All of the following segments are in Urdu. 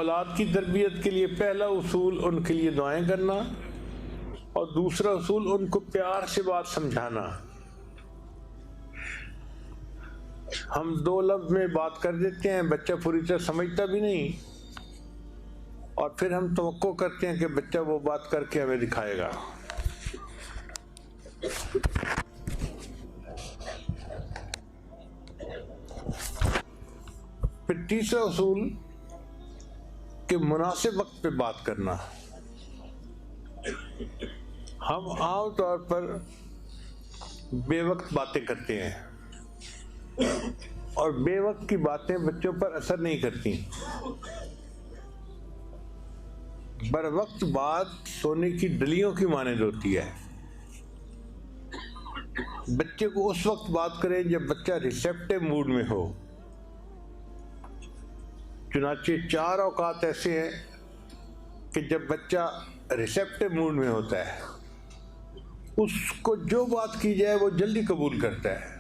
اولاد کی تربیت کے لیے پہلا اصول ان کے لیے دعائیں کرنا، اور دوسرا اصول ان کو پیار سے بات سمجھانا۔ ہم 2 لفظ میں بات کر دیتے ہیں، بچہ پوری طرح سمجھتا بھی نہیں، اور پھر ہم توقع کرتے ہیں کہ بچہ وہ بات کر کے ہمیں دکھائے گا۔ پھر تیسرا اصول کہ مناسب وقت پہ بات کرنا۔ ہم عام طور پر بے وقت باتیں کرتے ہیں، اور بے وقت کی باتیں بچوں پر اثر نہیں کرتی۔ بر وقت بات سونے کی ڈلیوں کی مانند ہوتی ہے۔ بچے کو اس وقت بات کریں جب بچہ ریسیپٹیو موڈ میں ہو۔ چنانچہ 4 اوقات ایسے ہیں کہ جب بچہ ریسیپٹیو موڈ میں ہوتا ہے، اس کو جو بات کی جائے وہ جلدی قبول کرتا ہے۔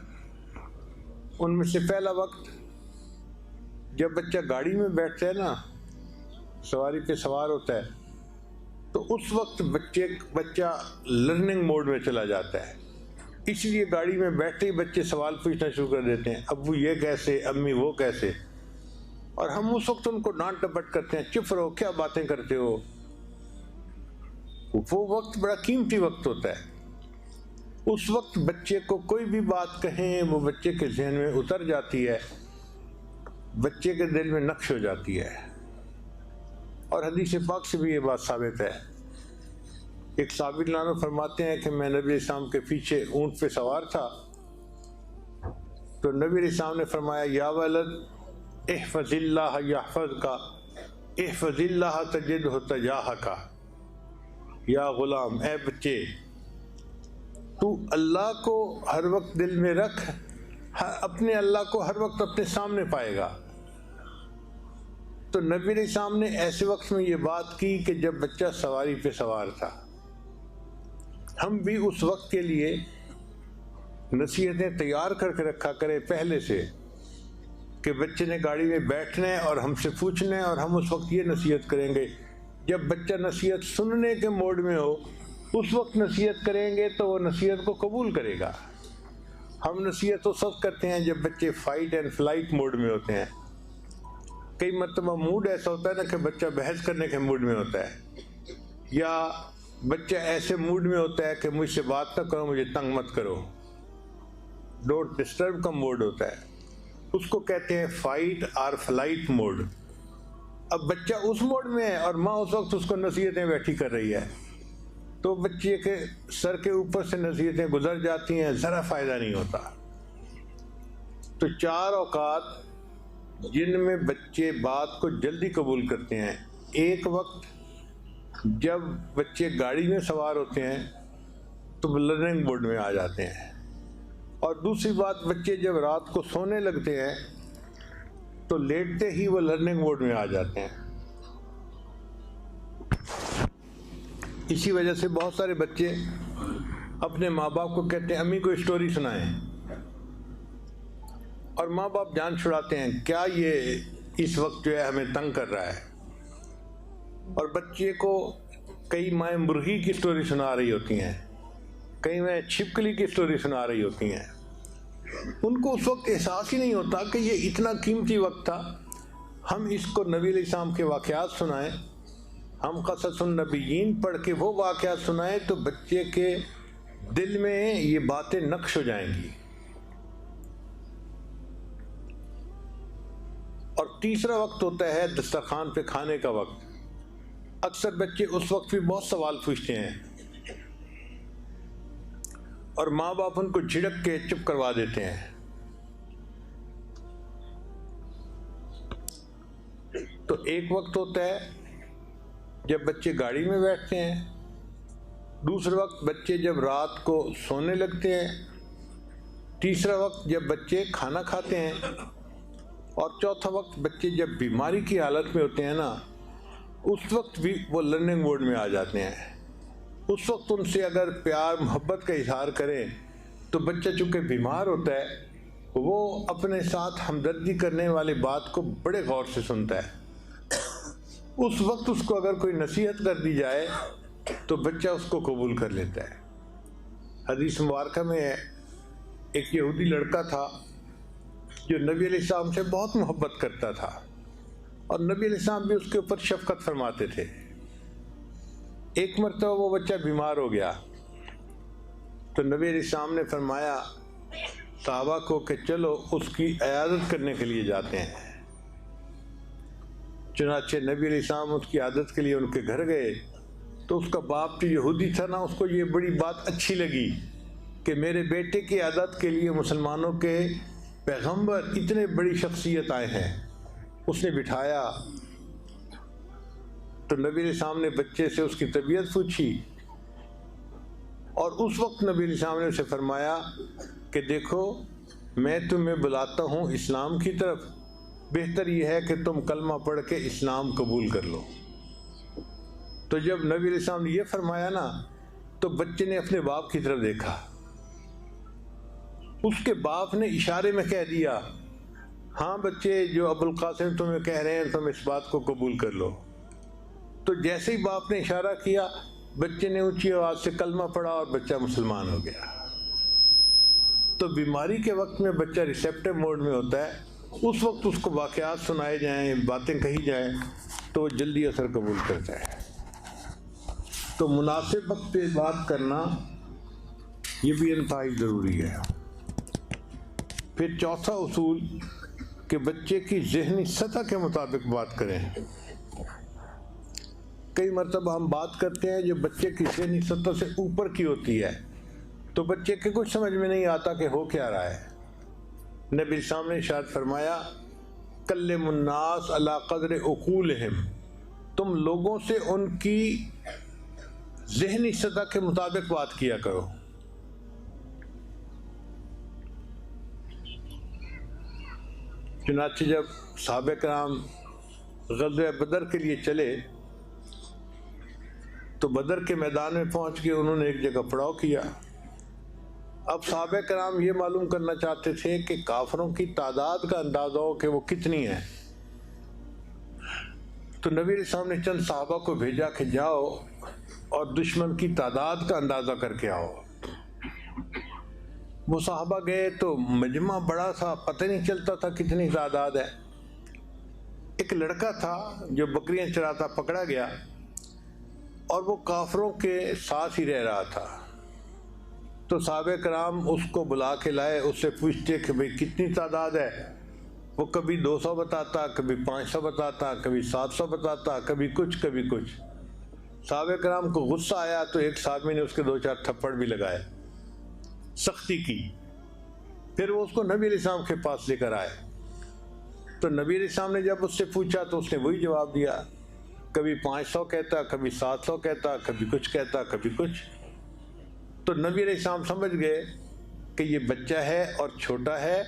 ان میں سے پہلا وقت جب بچہ گاڑی میں بیٹھتا ہے نا، سواری پہ سوار ہوتا ہے، تو اس وقت بچہ لرننگ موڈ میں چلا جاتا ہے۔ اس لیے گاڑی میں بیٹھتے ہی بچے سوال پوچھنا شروع کر دیتے ہیں، ابو یہ کیسے، امی وہ کیسے، اور ہم اس وقت ان کو ڈانٹ ڈپٹ کرتے ہیں، چپ رہو، کیا باتیں کرتے ہو۔ وہ وقت بڑا قیمتی وقت ہوتا ہے۔ اس وقت بچے کو کوئی بھی بات کہیں وہ بچے کے ذہن میں اتر جاتی ہے، بچے کے دل میں نقش ہو جاتی ہے، اور حدیث پاک سے بھی یہ بات ثابت ہے۔ ایک صحابی عنہ فرماتے ہیں کہ میں نبی علیہ السلام کے پیچھے اونٹ پہ سوار تھا، تو نبی علیہ السلام نے فرمایا، یا ولد احفظ اللہ یحفظک، احفظ اللہ تجدہ تجاہک، یا غلام، اے بچے، تو اللہ کو ہر وقت دل میں رکھ، اپنے اللہ کو ہر وقت اپنے سامنے پائے گا۔ تو نبی علیہ السلام نے ایسے وقت میں یہ بات کی کہ جب بچہ سواری پہ سوار تھا۔ ہم بھی اس وقت کے لیے نصیحتیں تیار کر کے رکھا کریں پہلے سے، کہ بچے نے گاڑی میں بیٹھنا ہے اور ہم سے پوچھنا ہے، اور ہم اس وقت یہ نصیحت کریں گے۔ جب بچہ نصیحت سننے کے موڈ میں ہو، اس وقت نصیحت کریں گے تو وہ نصیحت کو قبول کرے گا۔ ہم نصیحت اس وقت کرتے ہیں جب بچے فائٹ اینڈ فلائٹ موڈ میں ہوتے ہیں۔ کئی مرتبہ موڈ ایسا ہوتا ہے نا کہ بچہ بحث کرنے کے موڈ میں ہوتا ہے، یا بچہ ایسے موڈ میں ہوتا ہے کہ مجھ سے بات نہ کرو، مجھے تنگ مت کرو، ڈونٹ ڈسٹرب کا موڈ ہوتا ہے۔ اس کو کہتے ہیں فائٹ اور فلائٹ موڈ۔ اب بچہ اس موڈ میں ہے اور ماں اس وقت اس کو نصیحتیں بیٹھی کر رہی ہے، تو بچے کے سر کے اوپر سے نصیحتیں گزر جاتی ہیں، ذرا فائدہ نہیں ہوتا۔ تو 4 اوقات جن میں بچے بات کو جلدی قبول کرتے ہیں۔ ایک وقت جب بچے گاڑی میں سوار ہوتے ہیں تو وہ لرننگ موڈ میں آ جاتے ہیں، اور دوسری بات بچے جب رات کو سونے لگتے ہیں تو لیٹتے ہی وہ لرننگ موڈ میں آ جاتے ہیں۔ اسی وجہ سے بہت سارے بچے اپنے ماں باپ کو کہتے ہیں امی کو اسٹوری سنائیں، اور ماں باپ جان چھڑاتے ہیں کیا یہ اس وقت جو ہے ہمیں تنگ کر رہا ہے، اور بچے کو کئی مائیں مرغی کی اسٹوری سنا رہی ہوتی ہیں، کئی مائیں چھپکلی کی اسٹوری سنا رہی ہوتی ہیں۔ ان کو اس وقت احساس ہی نہیں ہوتا کہ یہ اتنا قیمتی وقت تھا۔ ہم اس کو نبی علیہ السلام کے واقعات سنائیں، ہم قصص النبیین پڑھ کے وہ واقعات سنائیں تو بچے کے دل میں یہ باتیں نقش ہو جائیں گی۔ اور تیسرا وقت ہوتا ہے دسترخوان پہ کھانے کا وقت۔ اکثر بچے اس وقت بھی بہت سوال پوچھتے ہیں، اور ماں باپ ان کو جھڑک کے چپ کروا دیتے ہیں۔ تو ایک وقت ہوتا ہے جب بچے گاڑی میں بیٹھتے ہیں، دوسرا وقت بچے جب رات کو سونے لگتے ہیں، تیسرا وقت جب بچے کھانا کھاتے ہیں، اور چوتھا وقت بچے جب بیماری کی حالت میں ہوتے ہیں نا، اس وقت بھی وہ لرننگ موڈ میں آ جاتے ہیں۔ اس وقت ان سے اگر پیار محبت کا اظہار کریں تو بچہ چونکہ بیمار ہوتا ہے وہ اپنے ساتھ ہمدردی کرنے والی بات کو بڑے غور سے سنتا ہے۔ اس وقت اس کو اگر کوئی نصیحت کر دی جائے تو بچہ اس کو قبول کر لیتا ہے۔ حدیث مبارکہ میں ایک یہودی لڑکا تھا جو نبی علیہ السلام سے بہت محبت کرتا تھا، اور نبی علیہ السلام بھی اس کے اوپر شفقت فرماتے تھے۔ ایک مرتبہ وہ بچہ بیمار ہو گیا تو نبی علیہ السلام نے فرمایا صحابہ کو کہ چلو اس کی عیادت کرنے کے لیے جاتے ہیں۔ چنانچہ نبی علیہ السلام اس کی عیادت کے لیے ان کے گھر گئے تو اس کا باپ جو یہودی تھا نا، اس کو یہ بڑی بات اچھی لگی کہ میرے بیٹے کی عیادت کے لیے مسلمانوں کے پیغمبر اتنے بڑی شخصیت آئے ہیں۔ اس نے بٹھایا تو نبی علیہ السلام نے بچے سے اس کی طبیعت پوچھی، اور اس وقت نبی علیہ السلام نے اسے فرمایا کہ دیکھو میں تمہیں بلاتا ہوں اسلام کی طرف، بہتر یہ ہے کہ تم کلمہ پڑھ کے اسلام قبول کر لو۔ تو جب نبی علیہ السلام نے یہ فرمایا نا تو بچے نے اپنے باپ کی طرف دیکھا، اس کے باپ نے اشارے میں کہہ دیا ہاں بچے، جو ابو القاسم تمہیں کہہ رہے ہیں تم اس بات کو قبول کر لو۔ تو جیسے ہی باپ نے اشارہ کیا بچے نے اونچی آواز سے کلمہ پڑھا اور بچہ مسلمان ہو گیا۔ تو بیماری کے وقت میں بچہ ریسیپٹیو موڈ میں ہوتا ہے، اس وقت اس کو واقعات سنائے جائیں، باتیں کہی جائیں تو وہ جلدی اثر قبول کرتا ہے۔ تو مناسب وقت پہ بات کرنا یہ بھی انتہائی ضروری ہے۔ پھر چوتھا اصول کہ بچے کی ذہنی سطح کے مطابق بات کریں۔ کئی مرتبہ ہم بات کرتے ہیں جو بچے کی ذہنی سطح سے اوپر کی ہوتی ہے تو بچے کے کچھ سمجھ میں نہیں آتا کہ ہو کیا رہا ہے۔ نبی السلام نے ارشاد فرمایا کلم الناس علی قدر عقولہم، تم لوگوں سے ان کی ذہنی سطح کے مطابق بات کیا کرو۔ چنانچہ جب صحابہ کرام غزوہ بدر کے لیے چلے تو بدر کے میدان میں پہنچ کے انہوں نے ایک جگہ پڑاؤ کیا۔ اب صحابہ کرام یہ معلوم کرنا چاہتے تھے کہ کافروں کی تعداد کا اندازہ ہو کہ وہ کتنی ہے۔ تو نبی علیہ السلام نے چند صحابہ کو بھیجا کہ جاؤ اور دشمن کی تعداد کا اندازہ کر کے آؤ۔ وہ صحابہ گئے تو مجمع بڑا تھا، پتہ نہیں چلتا تھا کتنی تعداد ہے۔ ایک لڑکا تھا جو بکریاں چراتا پکڑا گیا اور وہ کافروں کے ساتھ ہی رہ رہا تھا۔ تو صحابہ کرام اس کو بلا کے لائے، اس سے پوچھتے کہ بھئی کتنی تعداد ہے؟ وہ کبھی 200 بتاتا، کبھی 500 بتاتا، کبھی 700 بتاتا، کبھی کچھ کبھی کچھ۔ صحابہ کرام کو غصہ آیا تو ایک صحابی نے اس کے 2-4 تھپڑ بھی لگائے، سختی کی۔ پھر وہ اس کو نبی علیہ السلام کے پاس لے کر آئے تو نبی علیہ السلام نے جب اس سے پوچھا تو اس نے وہی جواب دیا، کبھی 500 کہتا، کبھی 700 کہتا، کبھی کچھ کہتا، کبھی کچھ۔ تو نبی علیہ السلام سمجھ گئے کہ یہ بچہ ہے اور چھوٹا ہے،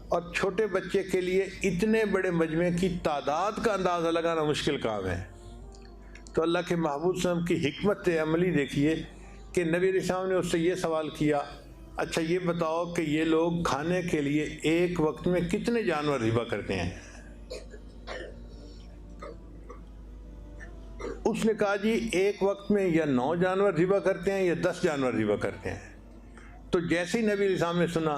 اور چھوٹے بچے کے لیے اتنے بڑے مجمع کی تعداد کا اندازہ لگانا مشکل کام ہے۔ تو اللہ کے محبوب صلی اللہ علیہ وسلم کی حکمت عملی دیکھیے کہ نبی علیہ السلام نے اس سے یہ سوال کیا، اچھا یہ بتاؤ کہ یہ لوگ کھانے کے لیے ایک وقت میں کتنے جانور ذبح کرتے ہیں؟ اس نے کہا جی ایک وقت میں یا 9 جانور ذبح کرتے ہیں یا 10 جانور ذبح کرتے ہیں۔ تو جیسے ہی نبی علیہ السلام نے سنا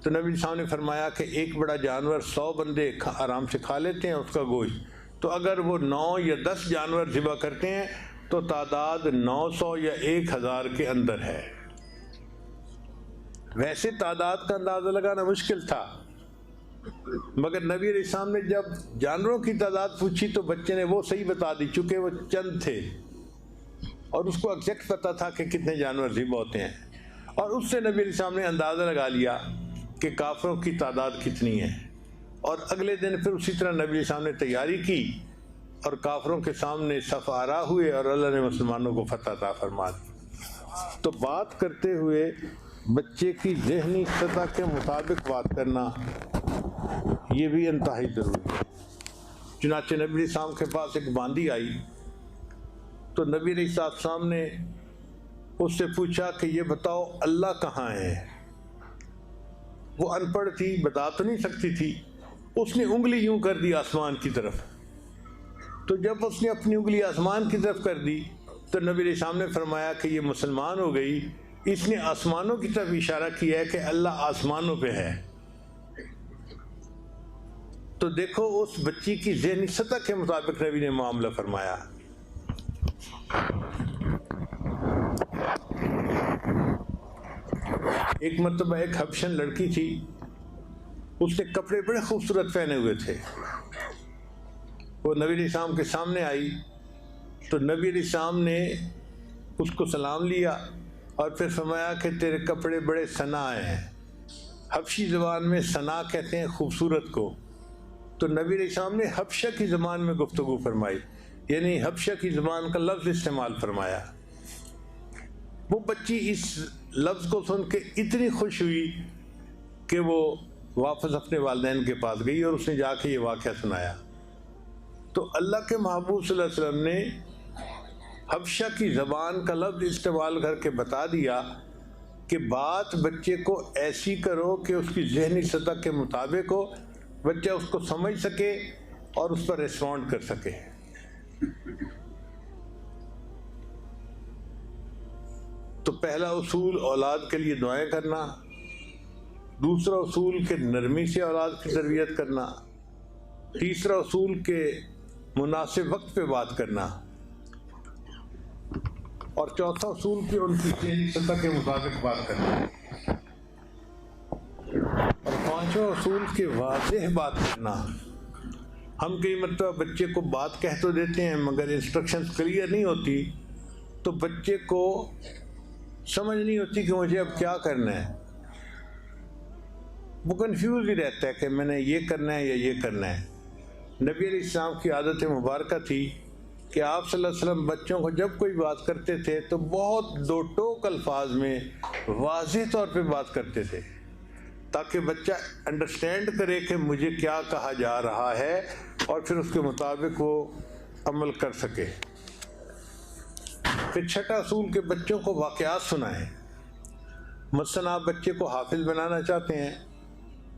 تو نبی علیہ السلام نے فرمایا کہ ایک بڑا جانور 100 بندے آرام سے کھا لیتے ہیں اس کا گوشت، تو اگر وہ 9 یا 10 جانور ذبح کرتے ہیں تو تعداد 900 یا 1000 کے اندر ہے۔ ویسے تعداد کا اندازہ لگانا مشکل تھا، مگر نبی علیہ السلام نے جب جانوروں کی تعداد پوچھی تو بچے نے وہ صحیح بتا دی، چونکہ وہ چند تھے اور اس کو ایگزیکٹ پتا تھا کہ کتنے جانور ذبح ہوتے ہیں، اور اس سے نبی علیہ السلام نے اندازہ لگا لیا کہ کافروں کی تعداد کتنی ہے۔ اور اگلے دن پھر اسی طرح نبی علیہ السلام نے تیاری کی اور کافروں کے سامنے صف آرا ہوئے اور اللہ نے مسلمانوں کو فتح عطا فرما دی۔ تو بات کرتے ہوئے بچے کی ذہنی سطح کے مطابق بات کرنا یہ بھی انتہائی ضروری ہے۔ چنانچہ نبی علیہ السلام کے پاس ایک باندی آئی تو نبی علیہ السلام نے اس سے پوچھا کہ یہ بتاؤ اللہ کہاں ہے؟ وہ ان پڑھ تھی، بتا تو نہیں سکتی تھی، اس نے انگلی یوں کر دی آسمان کی طرف، تو جب اس نے اپنی انگلی آسمان کی طرف کر دی تو نبی علیہ السلام نے فرمایا کہ یہ مسلمان ہو گئی، اس نے آسمانوں کی طرف اشارہ کیا ہے کہ اللہ آسمانوں پہ ہے۔ تو دیکھو اس بچی کی ذہنی سطح کے مطابق نبی نے معاملہ فرمایا۔ ایک مرتبہ ایک حبشن لڑکی تھی، اس نے کپڑے بڑے خوبصورت پہنے ہوئے تھے، وہ نبی علیہ السلام کے سامنے آئی تو نبی علیہ السلام نے اس کو سلام لیا اور پھر فرمایا کہ تیرے کپڑے بڑے ثنا ہیں۔ حبشی زبان میں ثنا کہتے ہیں خوبصورت کو، تو نبی علیہ السلام نے حبشہ کی زبان میں گفتگو فرمائی، یعنی حبشہ کی زبان کا لفظ استعمال فرمایا۔ وہ بچی اس لفظ کو سن کے اتنی خوش ہوئی کہ وہ واپس اپنے والدین کے پاس گئی اور اس نے جا کے یہ واقعہ سنایا۔ تو اللہ کے محبوب صلی اللہ علیہ وسلم نے حبشہ کی زبان کا لفظ استعمال کر کے بتا دیا کہ بات بچے کو ایسی کرو کہ اس کی ذہنی سطح کے مطابق ہو، بچہ اس کو سمجھ سکے اور اس پر ریسپونڈ کر سکے۔ تو پہلا اصول اولاد کے لیے دعائیں کرنا، دوسرا اصول کہ نرمی سے اولاد کی تربیت کرنا، تیسرا اصول کہ مناسب وقت پہ بات کرنا، اور چوتھا اصول کہ ان کی ذہنی سطح کے مطابق بات کرنا، اور پانچواں اصول کہ واضح بات کرنا۔ ہم کئی مرتبہ بچے کو بات کہہ تو دیتے ہیں مگر انسٹرکشنز کلیئر نہیں ہوتی، تو بچے کو سمجھ نہیں ہوتی کہ مجھے اب کیا کرنا ہے، وہ کنفیوز ہی رہتا ہے کہ میں نے یہ کرنا ہے یا یہ کرنا ہے۔ نبی علیہ السلام کی عادت مبارکہ تھی کہ آپ صلی اللہ علیہ وسلم بچوں کو جب کوئی بات کرتے تھے تو بہت دو ٹوک الفاظ میں واضح طور پہ بات کرتے تھے تاکہ بچہ انڈرسٹینڈ کرے کہ مجھے کیا کہا جا رہا ہے اور پھر اس کے مطابق وہ عمل کر سکے۔ پھر چھٹا اصول کہ بچوں کو واقعات سنائیں۔ مثلا آپ بچے کو حافظ بنانا چاہتے ہیں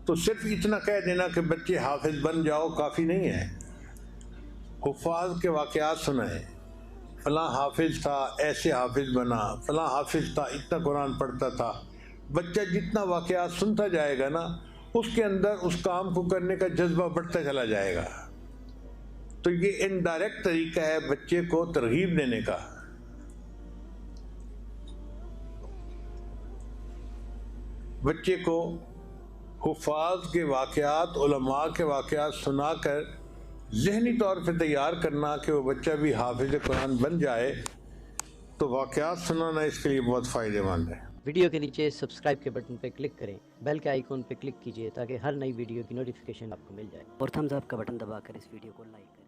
تو صرف اتنا کہہ دینا کہ بچے حافظ بن جاؤ کافی نہیں ہے، حفاظ کے واقعات سنائیں۔ فلاں حافظ تھا، ایسے حافظ بنا، فلاں حافظ تھا، اتنا قرآن پڑھتا تھا۔ بچہ جتنا واقعات سنتا جائے گا نا، اس کے اندر اس کام کو کرنے کا جذبہ بڑھتا چلا جائے گا۔ تو یہ انڈائریکٹ طریقہ ہے بچے کو ترغیب دینے کا۔ بچے کو حفاظ کے واقعات، علماء کے واقعات سنا کر ذہنی طور پہ تیار کرنا کہ وہ بچہ بھی حافظ قرآن بن جائے، تو واقعات سنانا اس کے لیے بہت فائدہ مند ہے۔ ویڈیو کے نیچے سبسکرائب کے بٹن پہ کلک کریں، بیل کے آئیکن پہ کلک کیجئے تاکہ ہر نئی ویڈیو کی نوٹیفیکیشن آپ کو مل جائے، اور تھمز اپ کا بٹن دبا کر اس ویڈیو کو لائک کریں۔